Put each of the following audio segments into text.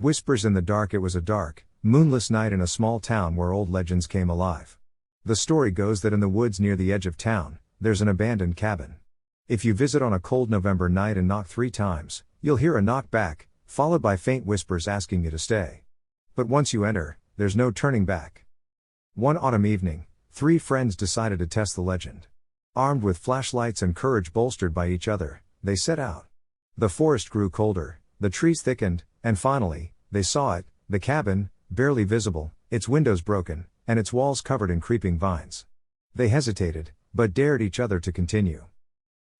Whispers in the dark. It was a dark, moonless night in a small town where old legends came alive. The story goes that in the woods near the edge of town, there's an abandoned cabin. If you visit on a cold November night and knock 3 times, you'll hear a knock back, followed by faint whispers asking you to stay. But once you enter, there's no turning back. One autumn evening, 3 friends decided to test the legend. Armed with flashlights and courage bolstered by each other, they set out. The forest grew colder, the trees thickened, and finally, they saw it, the cabin, barely visible, its windows broken, and its walls covered in creeping vines. They hesitated, but dared each other to continue.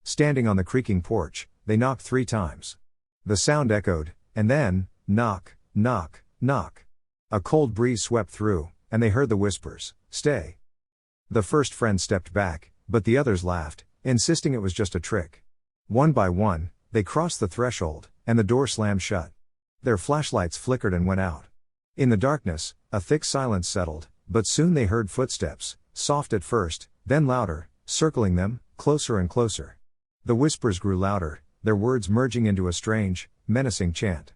Standing on the creaking porch, they knocked 3 times. The sound echoed, and then, knock, knock, knock. A cold breeze swept through, and they heard the whispers, "Stay." The first friend stepped back, but the others laughed, insisting it was just a trick. One by one, they crossed the threshold, and the door slammed shut. Their flashlights flickered and went out. In the darkness, a thick silence settled, but soon they heard footsteps, soft at first, then louder, circling them, closer and closer. The whispers grew louder, their words merging into a strange, menacing chant.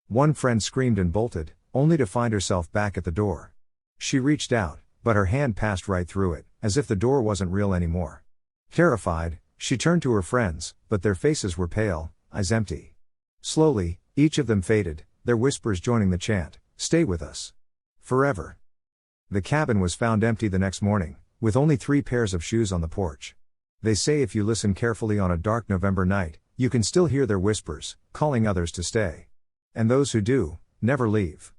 One friend screamed and bolted, only to find herself back at the door. She reached out, but her hand passed right through it, as if the door wasn't real anymore. Terrified, she turned to her friends, but their faces were pale, eyes empty. Slowly, each of them faded, their whispers joining the chant, "Stay with us. Forever." The cabin was found empty the next morning, with only 3 pairs of shoes on the porch. They say if you listen carefully on a dark November night, you can still hear their whispers, calling others to stay. And those who do, never leave.